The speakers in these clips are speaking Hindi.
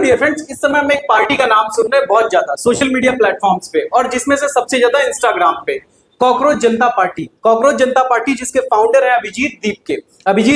डियर फ्रेंड्स, इस समय हम एक पार्टी का नाम सुन रहे हैं बहुत ज्यादा सोशल मीडिया प्लेटफॉर्म्स पे, और जिसमें से सबसे ज्यादा इंस्टाग्राम पे। कॉकरोच जनता पार्टी। कॉकरोच जनता पार्टी जिसके फाउंडर है अभिजीत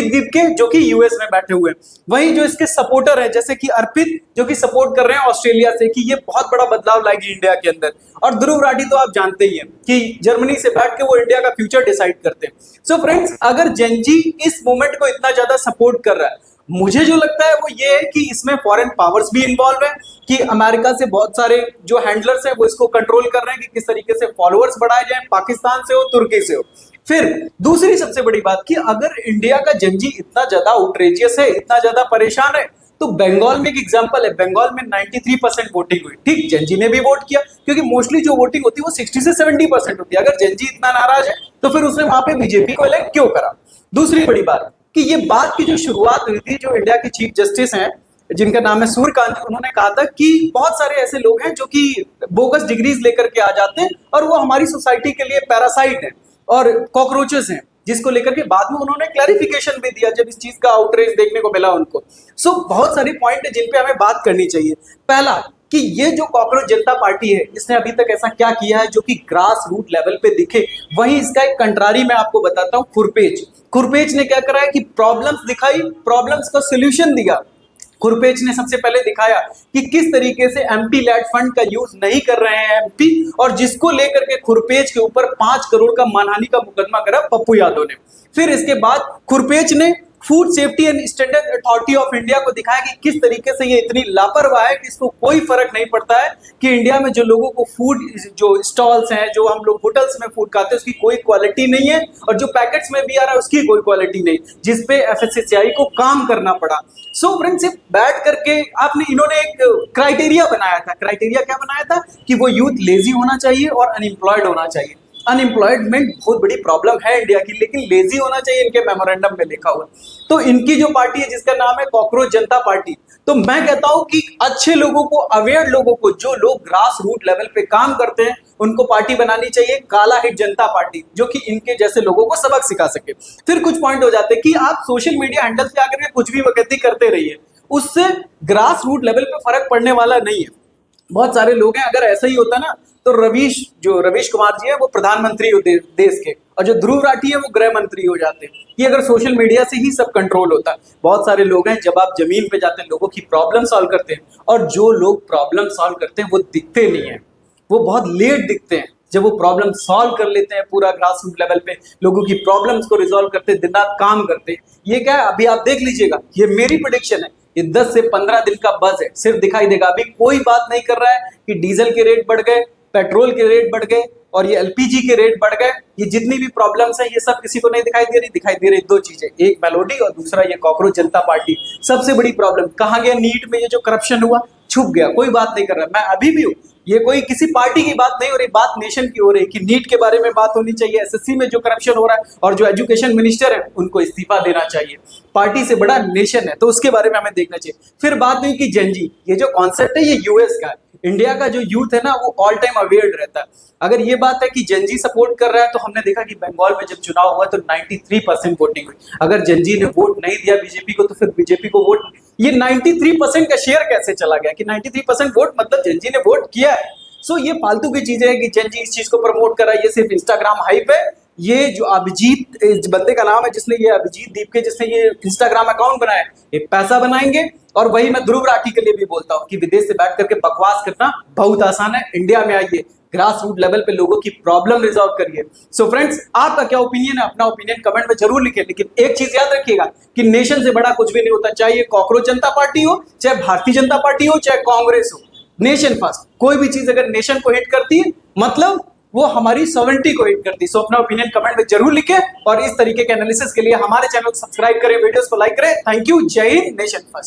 दीप के जो कि यूएस में बैठे हुए हैं। वहीं जो इसके सपोर्टर है जैसे कि अर्पित, जो कि सपोर्ट कर रहे हैं ऑस्ट्रेलिया से कि ये बहुत बड़ा बदलाव लाएगी इंडिया के अंदर। और ध्रुव राठी तो आप जानते ही हैं कि जर्मनी से बैठ के वो इंडिया का फ्यूचर डिसाइड करते हैं। सो फ्रेंड्स, अगर जेनजी इस मूवमेंट को इतना ज्यादा सपोर्ट कर रहा है, मुझे जो लगता है वो ये है कि इसमें फॉरेन पावर्स भी इन्वॉल्व है, कि अमेरिका से बहुत सारे जो हैंडलर्स हैं वो इसको कंट्रोल कर रहे हैं कि किस तरीके से फॉलोअर्स बढ़ाए जाएं, पाकिस्तान से हो, तुर्की से हो। फिर दूसरी सबसे बड़ी बात कि अगर इंडिया का जेनजी इतना ज्यादा आउटरेजियस है, इतना ज्यादा परेशान है, तो बंगाल में एक एग्जांपल है। बंगाल में 93% वोटिंग हुई। ठीक, जेनजी ने भी वोट किया क्योंकि मोस्टली जो वोटिंग होती है वो 60 से 70% होती है। अगर जेनजी इतना नाराज है तो फिर उसने वहां पे बीजेपी को इलेक्ट क्यों करा। दूसरी बड़ी बात कि ये बात की जो शुरुआत हुई थी, जो इंडिया के चीफ जस्टिस हैं जिनका नाम है सूर्यकांत, उन्होंने कहा था कि बहुत सारे ऐसे लोग हैं जो कि बोगस डिग्रीज लेकर के आ जाते हैं और वो हमारी सोसाइटी के लिए पैरासाइट हैं और कॉकरोचेस हैं, जिसको लेकर के बाद में उन्होंने क्लैरिफिकेशन भी दिया जब इस चीज का आउटरीच देखने को मिला उनको। सो बहुत सारे पॉइंट है जिन पे हमें बात करनी चाहिए। पहला कि ये जो कॉकरोच जनता पार्टी है, इसने अभी तक ऐसा क्या किया है जो कि ग्रास रूट लेवल पे दिखे। वहीं इसका एक कंट्रारी मैं आपको बताता हूँ, खुरपेच ने क्या करा है कि प्रॉब्लम्स दिखाई, प्रॉब्लम्स का सोल्यूशन दिया। खुरपेच ने सबसे पहले दिखाया कि किस तरीके से एमपी लैड फंड का यूज नहीं कर रहे हैं एमपी, और जिसको लेकर के खुरपेच के ऊपर 5 करोड़ का मानहानि का मुकदमा करा पप्पू यादव ने। फिर इसके बाद खुरपेच ने food safety and standard authority of India को दिखाया कि किस तरीके से ये इतनी लापरवाह है कि इसको कोई फर्क नहीं पड़ता है कि इंडिया में जो लोगों को फूड, जो स्टॉल्स हैं, जो हम लोग होटल्स में फूड खाते हैं, उसकी कोई क्वालिटी नहीं है, और जो पैकेट्स में भी आ रहा है उसकी कोई क्वालिटी नहीं, जिसपे एफएसएसएआई को काम करना पड़ा। सो फ्रेंड्स, बैठ करके इन्होंने एक क्राइटेरिया बनाया था। क्राइटेरिया क्या बनाया था कि वो यूथ लेजी होना चाहिए और अनएम्प्लॉयड होना चाहिए। अनएम्प्लॉयमेंट बहुत बड़ी प्रॉब्लम है इंडिया की, लेकिन लेजी होना चाहिए इनके मेमोरेंडम में लिखा हुआ। तो इनकी जो पार्टी है जिसका नाम है कॉकरोच जनता पार्टी, तो मैं कहता हूं कि अच्छे लोगों को, अवेयर लोगों को, जो लोग ग्रास रूट लेवल पे काम करते हैं, उनको पार्टी बनानी चाहिए काला हिट जनता पार्टी, जो कि इनके जैसे लोगों को सबक सिखा सके। फिर कुछ पॉइंट हो जाते हैं कि आप सोशल मीडिया हैंडल पे आकर के कुछ भी वक्तव्य करते रहिए, उससे ग्रास रूट लेवल पे फर्क पड़ने वाला नहीं है। बहुत सारे लोग हैं, अगर ऐसा ही होता ना तो रवीश कुमार जी है वो प्रधानमंत्री हो देश के, और जो ध्रुव राठी है वो गृह मंत्री हो जाते। कि अगर सोशल मीडिया से ही सब कंट्रोल होता। बहुत सारे लोग हैं, जब आप जमीन पे जाते हैं लोगों की प्रॉब्लम सॉल्व करते हैं, और जो लोग प्रॉब्लम सॉल्व करते हैं वो दिखते नहीं है, वो बहुत लेट दिखते हैं। जब वो प्रॉब्लम सॉल्व कर लेते हैं पूरा ग्रास रूट लेवल पे, लोगों की प्रॉब्लम्स को रिजॉल्व करते, दिन रात काम करते, ये क्या है अभी आप देख लीजिएगा, ये मेरी प्रेडिक्शन है, ये 10 से 15 दिन का बज़ है, सिर्फ दिखाई देगा। अभी कोई बात नहीं कर रहा है कि डीजल के रेट बढ़ गए, पेट्रोल के रेट बढ़ गए और ये एलपीजी के रेट बढ़ गए। ये जितनी भी प्रॉब्लम्स है ये सब किसी को नहीं दिखाई दे रही। दो चीजें, एक मेलोडी और दूसरा ये कॉकरोच जनता पार्टी। सबसे बड़ी प्रॉब्लम कहाँ गया? नीट में ये जो करप्शन हुआ छुप गया, कोई बात नहीं कर रहा। मैं अभी भी हूँ, ये कोई किसी पार्टी की बात नहीं हो रही, बात नेशन की हो रही कि नीट के बारे में बात होनी चाहिए, एसएससी में जो करप्शन हो रहा है, और जो एजुकेशन मिनिस्टर है उनको इस्तीफा देना चाहिए। पार्टी से बड़ा नेशन है, तो उसके बारे में हमें देखना चाहिए। फिर बात हुई कि जेनजी, ये जो कॉन्सेप्ट है ये यूएस का है। इंडिया का जो यूथ है ना वो ऑल टाइम अवेयर रहता है। अगर ये बात है कि जेनजी सपोर्ट कर रहा है, तो हमने देखा कि बंगाल में जब चुनाव हुआ तो 93% वोटिंग हुई। अगर जेनजी ने वोट नहीं दिया बीजेपी को, तो फिर बीजेपी को वोट, ये 93% का शेयर कैसे चला गया कि 93% वोट मतलब जेनजी ने वोट किया है। सो ये फालतू की चीजें हैं कि जेनजी इस चीज को प्रमोट कर रहा है, ये सिर्फ इंस्टाग्राम हाइप है। ये जो अभिजीत, इस बंदे का नाम है जिसने ये अभिजीत दीप के, जिसने ये इंस्टाग्राम अकाउंट बनाया, ये पैसा बनाएंगे। और वही मैं ध्रुव राठी के लिए भी बोलता हूँ कि विदेश से बैठ करके बकवास करना बहुत आसान है, इंडिया में आइए, ग्रास रूट लेवल पे लोगों की प्रॉब्लम रिजॉल्व करिए। सो फ्रेंड्स, आपका क्या ओपिनियन है? अपना ओपिनियन कमेंट में जरूर लिखें, लेकिन एक चीज याद रखिएगा कि नेशन से बड़ा कुछ भी नहीं होता, चाहे ये कॉकरोच जनता पार्टी हो, चाहे भारतीय जनता पार्टी हो, चाहे कांग्रेस हो। Nation first. कोई भी चीज अगर नेशन को हिट करती है मतलब वो हमारी सॉवरेंटी को हिट करती है। सो अपना ओपिनियन कमेंट में जरूर लिखें, और इस तरीके के एनालिसिस के लिए हमारे चैनल को सब्सक्राइब करें, वीडियोस को लाइक करें। Thank you. जय हिंद, नेशन फर्स्ट।